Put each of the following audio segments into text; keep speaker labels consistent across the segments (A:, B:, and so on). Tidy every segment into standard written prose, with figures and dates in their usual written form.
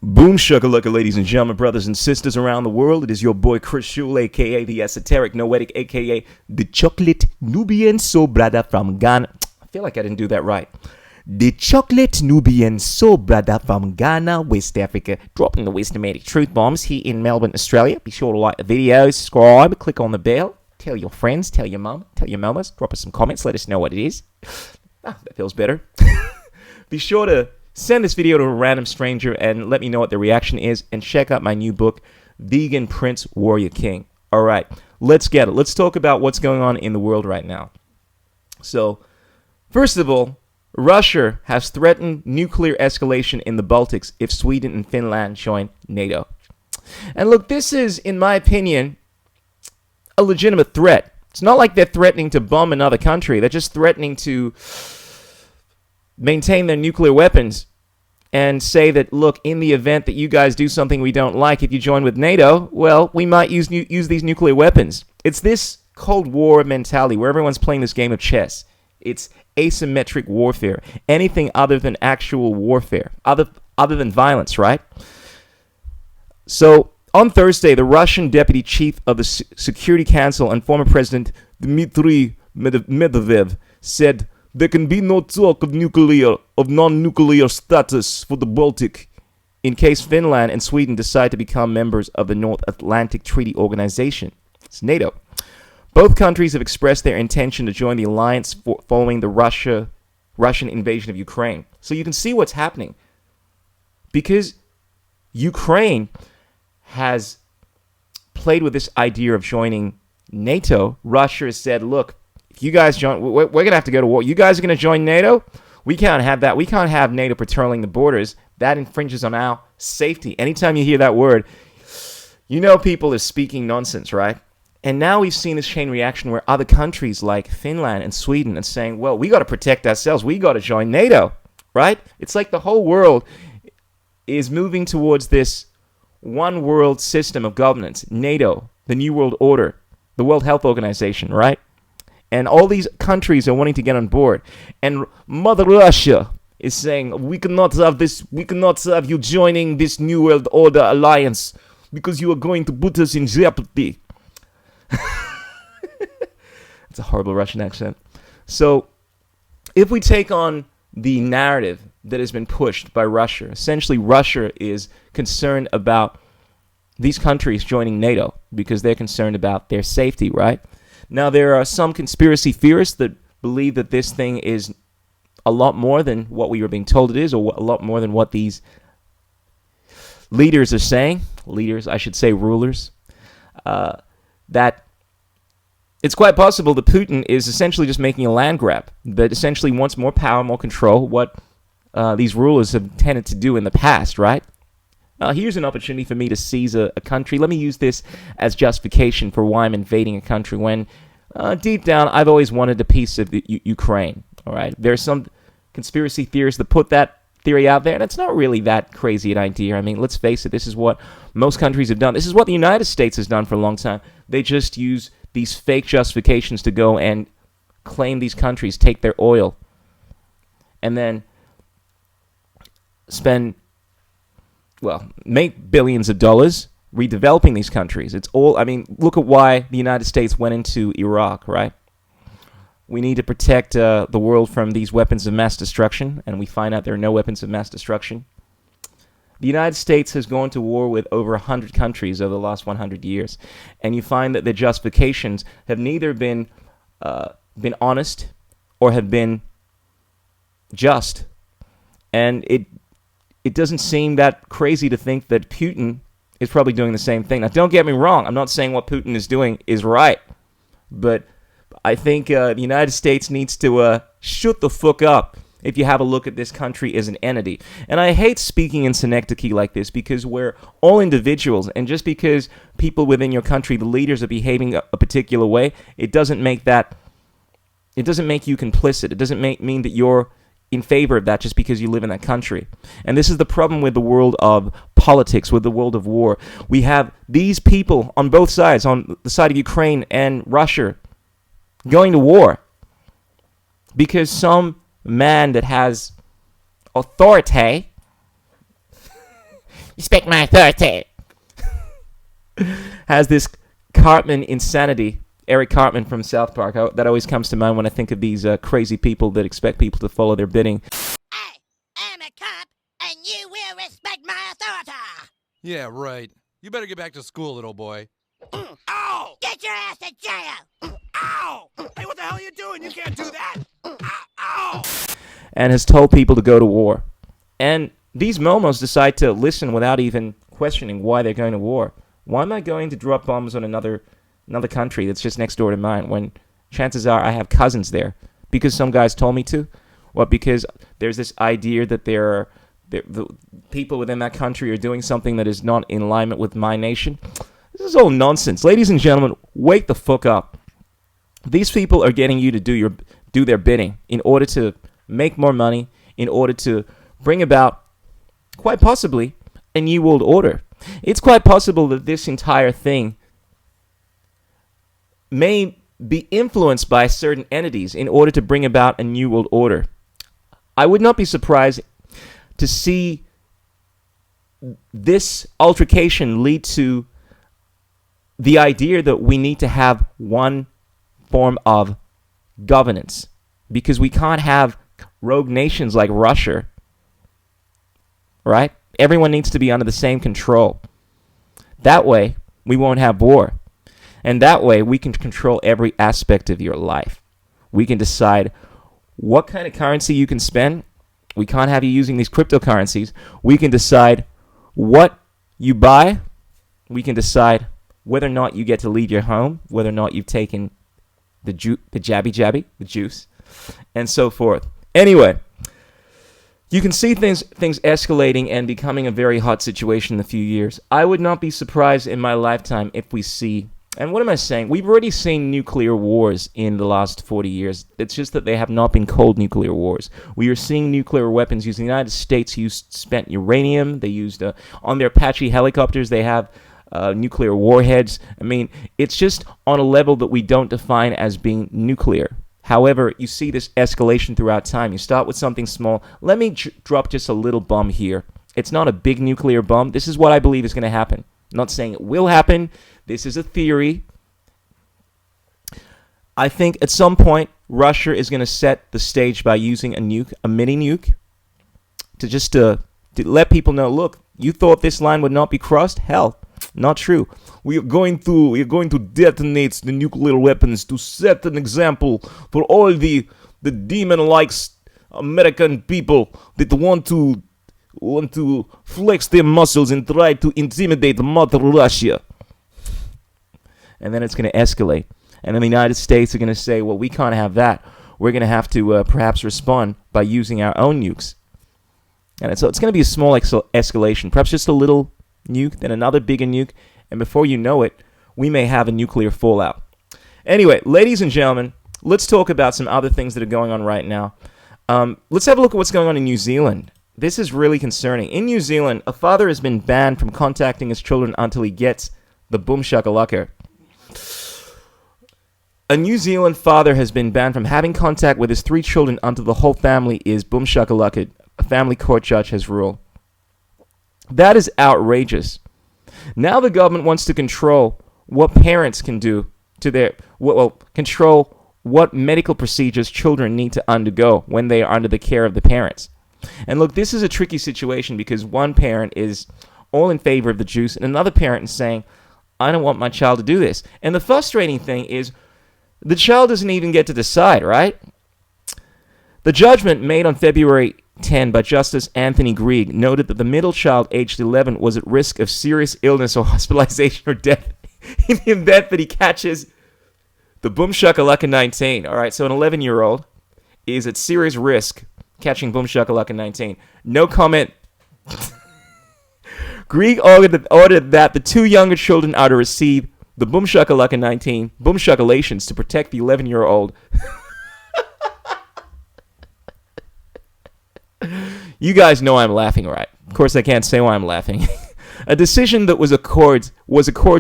A: Boom shakalaka, ladies and gentlemen, brothers and sisters around the world. It is your boy Chris Shule, aka the Esoteric Noetic, aka the Chocolate Nubian Soul Brother from Ghana. I feel like I didn't do that right. The Chocolate Nubian Soul Brother from Ghana, West Africa, dropping the wisdomatic truth bombs here in Melbourne, Australia. Be sure to like the video, subscribe, click on the bell, tell your friends, tell your mum, tell your mamas, drop us some comments, let us know what it is. That feels better. Be sure to send this video to a random stranger and let me know what their reaction is, and check out my new book, Vegan Prince Warrior King. All right, let's get it. Let's talk about what's going on in the world right now. So, first of all, Russia has threatened nuclear escalation in the Baltics if Sweden and Finland join NATO. And look, this is, in my opinion, a legitimate threat. It's not like they're threatening to bomb another country. They're just threatening to maintain their nuclear weapons and say that, look, in the event that you guys do something we don't like, if you join with NATO, well, we might use these nuclear weapons. It's this Cold War mentality where everyone's playing this game of chess. It's asymmetric warfare, anything other than actual warfare, other than violence, right? So, on Thursday, the Russian deputy chief of the Security Council and former President Dmitry Medvedev said there can be no talk of non-nuclear status for the Baltic in case Finland and Sweden decide to become members of the North Atlantic Treaty Organization. It's NATO. Both countries have expressed their intention to join the alliance following the Russian invasion of Ukraine. So you can see what's happening. Because Ukraine has played with this idea of joining NATO, Russia has said, look, if you guys join, we're going to have to go to war. You guys are going to join NATO? We can't have that. We can't have NATO patrolling the borders. That infringes on our safety. Anytime you hear that word, you know people are speaking nonsense, right? And now we've seen this chain reaction where other countries like Finland and Sweden are saying, well, we got to protect ourselves. We got to join NATO, right? It's like the whole world is moving towards this one world system of governance, NATO, the New World Order, the World Health Organization, right? And all these countries are wanting to get on board. And Mother Russia is saying, we cannot have you joining this New World Order alliance because you are going to put us in jeopardy. It's a horrible Russian accent. So, if we take on the narrative that has been pushed by Russia, essentially Russia is concerned about these countries joining NATO because they're concerned about their safety, right? Now, there are some conspiracy theorists that believe that this thing is a lot more than what we were being told it is, or a lot more than what these leaders are saying. Leaders, I should say rulers. That it's quite possible that Putin is essentially just making a land grab, that essentially wants more power, more control, what these rulers have tended to do in the past, right? Here's an opportunity for me to seize a country. Let me use this as justification for why I'm invading a country when, deep down, I've always wanted a piece of the Ukraine, all right? There's some conspiracy theorists that put that theory out there, and it's not really that crazy an idea. I mean, let's face it, this is what most countries have done. This is what the United States has done for a long time. They just use these fake justifications to go and claim these countries, take their oil, and then make billions of dollars redeveloping these countries. It's all, I mean, look at why the United States went into Iraq, right? We need to protect the world from these weapons of mass destruction, and we find out there are no weapons of mass destruction. The United States has gone to war with over 100 countries over the last 100 years, and you find that their justifications have neither been honest or have been just. And it doesn't seem that crazy to think that Putin is probably doing the same thing. Now, don't get me wrong. I'm not saying what Putin is doing is right, but I think the United States needs to shut the fuck up if you have a look at this country as an entity. And I hate speaking in synecdoche like this because we're all individuals, and just because people within your country, the leaders, are behaving a particular way, it doesn't make you complicit. It doesn't mean that you're in favor of that just because you live in that country. And this is the problem with the world of politics, with the world of war. We have these people on both sides, on the side of Ukraine and Russia, going to war because some man that has authority
B: Respect my authority.
A: Has this Cartman insanity, Eric Cartman from South Park. That always comes to mind when I think of these crazy people that expect people to follow their bidding.
B: I am a cop, and you will respect my authority.
C: Yeah, right. You better get back to school, little boy.
B: Ow! Get your ass to jail!
D: Ow! Hey, what the hell are you doing? You can't do that! Ow!
A: And has told people to go to war. And these momos decide to listen without even questioning why they're going to war. Why am I going to drop bombs on another country that's just next door to mine when chances are I have cousins there? Because some guys told me to? What, because there's this idea that the people within that country are doing something that is not in alignment with my nation? This is all nonsense. Ladies and gentlemen, wake the fuck up. These people are getting you to do their bidding in order to make more money, in order to bring about, quite possibly, a new world order. It's quite possible that this entire thing may be influenced by certain entities in order to bring about a new world order. I would not be surprised to see this altercation lead to the idea that we need to have one form of governance, because we can't have rogue nations like Russia, right? Everyone needs to be under the same control. That way, we won't have war. And that way, we can control every aspect of your life. We can decide what kind of currency you can spend. We can't have you using these cryptocurrencies. We can decide what you buy. We can decide whether or not you get to leave your home, whether or not you've taken the juice, and so forth. Anyway, you can see things escalating and becoming a very hot situation in a few years. I would not be surprised in my lifetime if we see, and what am I saying? We've already seen nuclear wars in the last 40 years. It's just that they have not been cold nuclear wars. We are seeing nuclear weapons used. The United States used spent uranium. They used, on their Apache helicopters, they have nuclear warheads. I mean, it's just on a level that we don't define as being nuclear. However, you see this escalation throughout time. You start with something small. Let me drop just a little bomb here. It's not a big nuclear bomb. This is what I believe is going to happen. I'm not saying it will happen. This is a theory. I think at some point, Russia is going to set the stage by using a nuke, a mini nuke, to let people know, look, you thought this line would not be crossed? Hell, not true. We are going to detonate the nuclear weapons to set an example for all the demon-like American people that want to flex their muscles and try to intimidate Mother Russia. And then it's going to escalate. And then the United States are going to say, well, we can't have that. We're going to have to perhaps respond by using our own nukes. And so it's going to be a small escalation, perhaps just a little nuke, then another bigger nuke, and before you know it, we may have a nuclear fallout. Anyway, ladies and gentlemen, let's talk about some other things that are going on right now. Let's have a look at what's going on in New Zealand. This is really concerning. In New Zealand, a father has been banned from contacting his children until he gets the boom shakalaka. A New Zealand father has been banned from having contact with his 3 children until the whole family is boom shakalaka. A family court judge has ruled. That is outrageous. Now the government wants to control what parents can do to their, control what medical procedures children need to undergo when they are under the care of the parents. And look, this is a tricky situation because one parent is all in favor of the juice and another parent is saying, I don't want my child to do this. And the frustrating thing is the child doesn't even get to decide, right? The judgment made on February 10 by Justice Anthony Grieg noted that the middle child, aged 11, was at risk of serious illness or hospitalization or death in the event that he catches the boom shakalaka 19. All right, so an 11-year-old is at serious risk catching boom shakalaka 19. No comment. Grieg ordered that the 2 younger children are to receive the boom shakalaka 19 boom shakalations to protect the 11-year-old. You guys know I'm laughing, right? Of course, I can't say why I'm laughing. A decision that was accords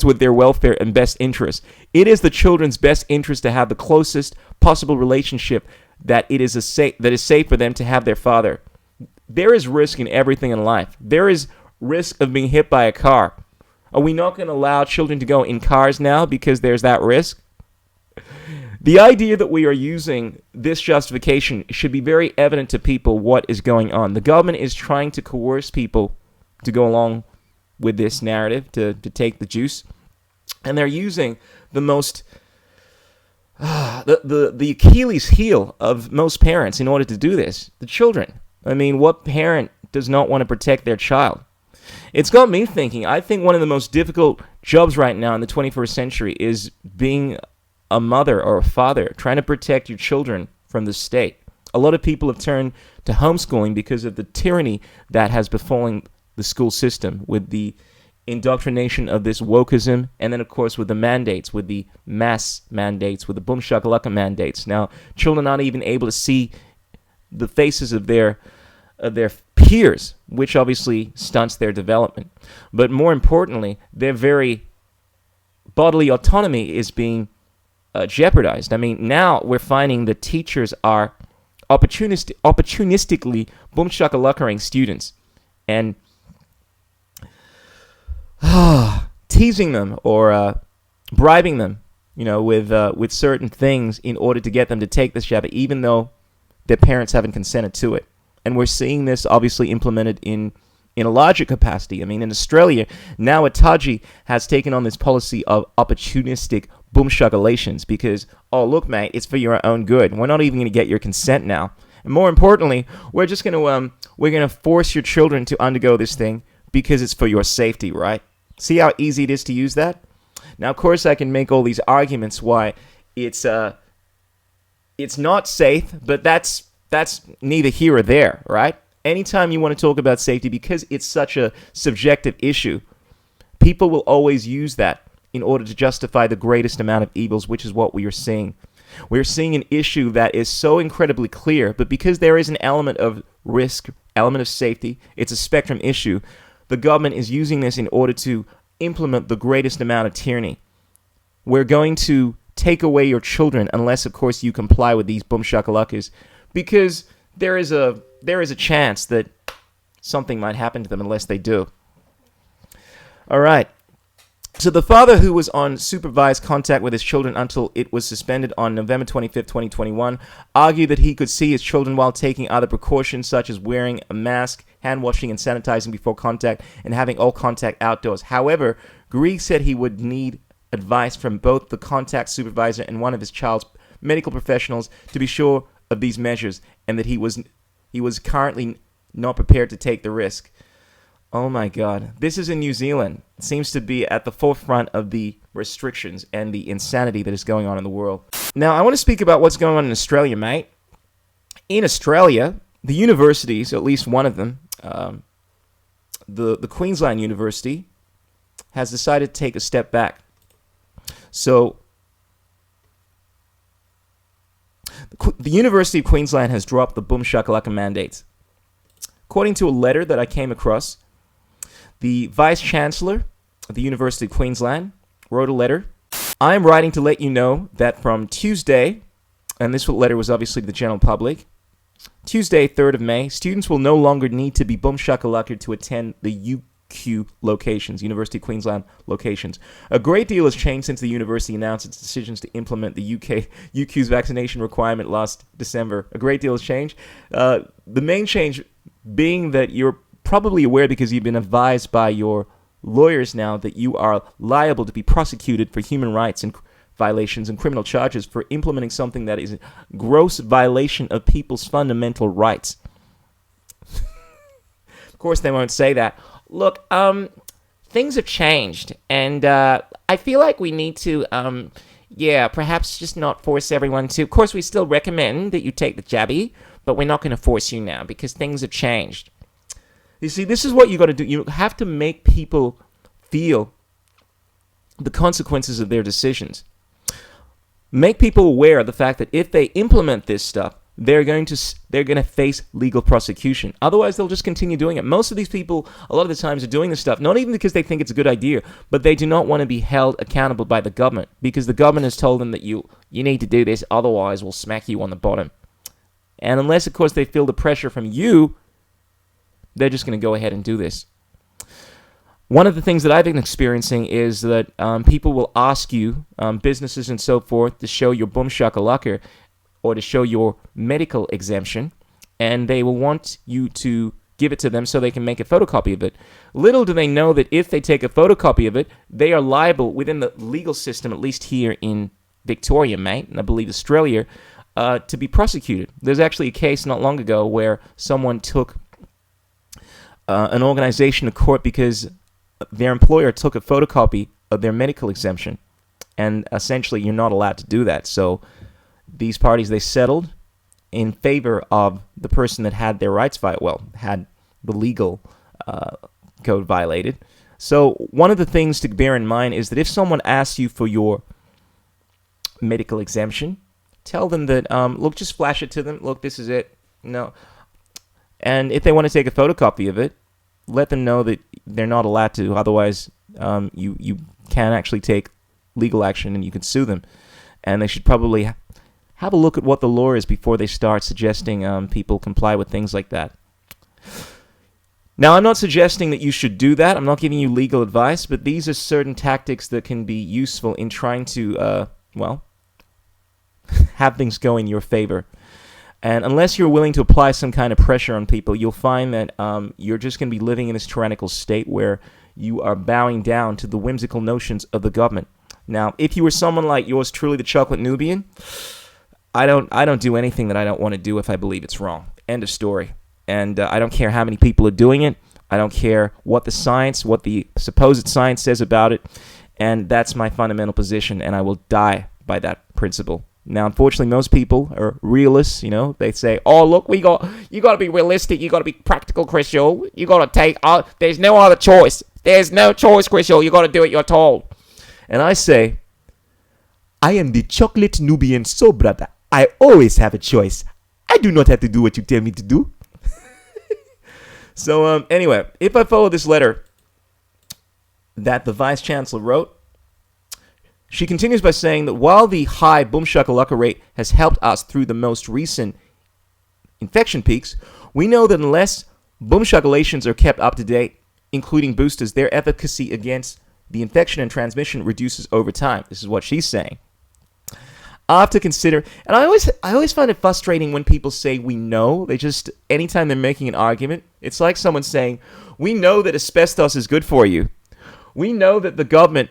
A: with their welfare and best interest. It is the children's best interest to have the closest possible relationship that is safe for them to have their father. There is risk in everything in life. There is risk of being hit by a car. Are we not going to allow children to go in cars now because there's that risk? The idea that we are using this justification should be very evident to people what is going on. The government is trying to coerce people to go along with this narrative, to take the juice. And they're using the most, the Achilles heel of most parents in order to do this. The children. I mean, what parent does not want to protect their child? It's got me thinking. I think one of the most difficult jobs right now in the 21st century is being a mother or a father, trying to protect your children from the state. A lot of people have turned to homeschooling because of the tyranny that has befallen the school system with the indoctrination of this wokeism, and then, of course, with the mandates, with the mass mandates, with the boom shakalaka mandates. Now, children aren't even able to see the faces of their peers, which obviously stunts their development. But more importantly, their very bodily autonomy is being jeopardized. I mean, now we're finding that teachers are opportunistically boom shakalakaing students and teasing them or bribing them, with certain things in order to get them to take this jab, even though their parents haven't consented to it. And we're seeing this obviously implemented in a larger capacity. I mean, in Australia, now Ataji has taken on this policy of opportunistic boom shakalations because, oh, look, mate, it's for your own good. We're not even going to get your consent now. And more importantly, we're just going to force your children to undergo this thing because it's for your safety, right? See how easy it is to use that? Now, of course, I can make all these arguments why it's not safe, but that's neither here or there, right? Anytime you want to talk about safety, because it's such a subjective issue, people will always use that in order to justify the greatest amount of evils, which is what we are seeing. We're seeing an issue that is so incredibly clear, but because there is an element of risk, element of safety, it's a spectrum issue, the government is using this in order to implement the greatest amount of tyranny. We're going to take away your children unless, of course, you comply with these boom shakalakas, because there is a chance that something might happen to them unless they do. All right. So the father, who was on supervised contact with his children until it was suspended on November 25th, 2021, argued that he could see his children while taking other precautions such as wearing a mask, hand washing and sanitizing before contact, and having all contact outdoors. However, Grieg said he would need advice from both the contact supervisor and one of his child's medical professionals to be sure of these measures, and that he was currently not prepared to take the risk. Oh my God. This is in New Zealand. It seems to be at the forefront of the restrictions and the insanity that is going on in the world. Now, I want to speak about what's going on in Australia, mate. In Australia, the universities, at least one of them, the Queensland University, has decided to take a step back. So, the University of Queensland has dropped the boom shakalaka mandates. According to a letter that I came across, the Vice Chancellor of the University of Queensland wrote a letter. I am writing to let you know that from Tuesday, and this letter was obviously to the general public, Tuesday, 3rd of May, students will no longer need to be boom shakalaka to attend the UQ locations, University of Queensland locations. A great deal has changed since the university announced its decisions to implement the UQ's vaccination requirement last December. A great deal has changed. The main change being that you're probably aware, because you've been advised by your lawyers now, that you are liable to be prosecuted for human rights and violations and criminal charges for implementing something that is a gross violation of people's fundamental rights. Of course, they won't say that. Look, things have changed, and I feel like we need to, perhaps just not force everyone to. Of course, we still recommend that you take the jabby, but we're not going to force you now because things have changed. You see, this is what you got to do. You have to make people feel the consequences of their decisions. Make people aware of the fact that if they implement this stuff, they're going to face legal prosecution. Otherwise, they'll just continue doing it. Most of these people, a lot of the times, are doing this stuff not even because they think it's a good idea, but they do not want to be held accountable by the government, because the government has told them that you need to do this, otherwise we'll smack you on the bottom. And unless, of course, they feel the pressure from you, they're just going to go ahead and do this. one of the things that I've been experiencing is that people will ask you, businesses and so forth, to show your boom shakalaka or to show your medical exemption, and they will want you to give it to them so they can make a photocopy of it. Little do they know that if they take a photocopy of it, they are liable within the legal system, at least here in Victoria, mate, and I believe Australia, to be prosecuted. There's actually a case not long ago where someone took an organization to court because their employer took a photocopy of their medical exemption, and essentially you're not allowed to do that. So these parties, they settled in favor of the person that had their rights had the legal code violated. So one of the things to bear in mind is that if someone asks you for your medical exemption, tell them that, look, just flash it to them. Look, this is it. No. And if they want to take a photocopy of it, let them know that they're not allowed to. Otherwise, you can actually take legal action and you can sue them. And they should probably have a look at what the law is before they start suggesting people comply with things like that. Now, I'm not suggesting that you should do that. I'm not giving you legal advice, but these are certain tactics that can be useful in trying to, have things go in your favor. And unless you're willing to apply some kind of pressure on people, you'll find that you're just going to be living in this tyrannical state where you are bowing down to the whimsical notions of the government. Now, if you were someone like yours truly, the Chocolate Nubian, I don't do anything that I don't want to do if I believe it's wrong. End of story. And I don't care how many people are doing it. I don't care what the supposed science says about it. And that's my fundamental position, and I will die by that principle. Now, unfortunately, most people are realists, They say, oh, look, you got to be realistic. You got to be practical, Christian. You got to take, there's no other choice. There's no choice, Christian. You got to do what you're told. And I say, I am the Chocolate Nubian, so brother, I always have a choice. I do not have to do what you tell me to do. So, anyway, if I follow this letter that the Vice Chancellor wrote, she continues by saying that while the high boom shakalaka rate has helped us through the most recent infection peaks, we know that unless boom shakalations are kept up to date, including boosters, their efficacy against the infection and transmission reduces over time. This is what she's saying. I have to consider, and I always find it frustrating when people say we know. They just, anytime they're making an argument, it's like someone saying, we know that asbestos is good for you. We know that the government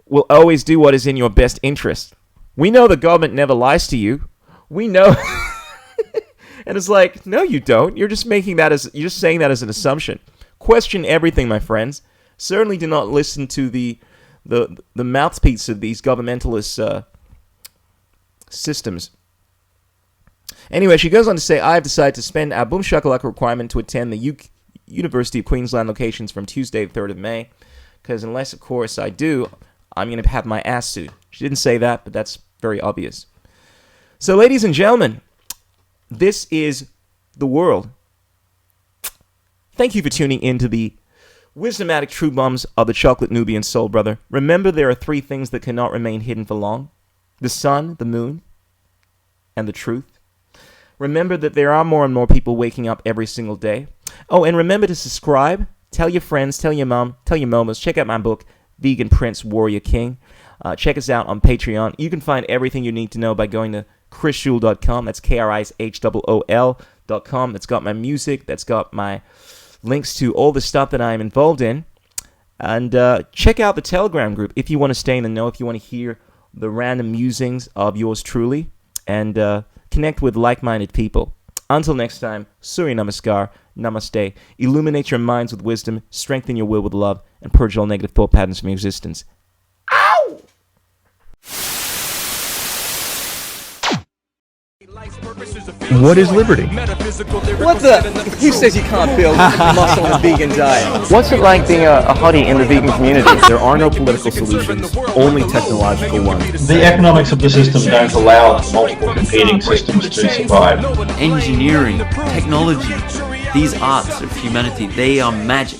A: will always do what is in your best interest. We know the government never lies to you. We know. And it's like, no, you don't. You're just saying that as an assumption. Question everything, my friends. Certainly do not listen to the mouthpiece of these governmentalist systems. Anyway, she goes on to say, I have decided to spend our boom shakalaka requirement to attend the University of Queensland locations from Tuesday, the 3rd of May, because unless, of course, I do, I'm going to have my ass sued. She didn't say that, but that's very obvious. So, ladies and gentlemen, this is the world. Thank you for tuning in to the wisdomatic true bombs of the Chocolate Nubian Soul Brother. Remember, there are 3 things that cannot remain hidden for long. The sun, the moon, and the truth. Remember that there are more and more people waking up every single day. Oh, and remember to subscribe. Tell your friends, tell your mom, tell your momos. Check out my book, Vegan Prince Warrior King. Check us out on Patreon. You can find everything you need to know by going to chrisshul.com. That's KRISHOOL.com. That's got my music. That's got my links to all the stuff that I'm involved in. And check out the Telegram group if you want to stay in the know, if you want to hear the random musings of yours truly, and connect with like-minded people. Until next time, Surya Namaskar, Namaste. Illuminate your minds with wisdom, strengthen your will with love, and purge all negative thought patterns from your existence. Ow!
E: What is liberty?
F: What the? Who says you can't build muscle on a vegan diet?
G: What's it like being a hottie in the vegan community?
E: There are no political solutions, only technological ones.
H: The economics of the system don't allow multiple competing systems to survive.
I: Engineering, technology, these arts of humanity, they are magic.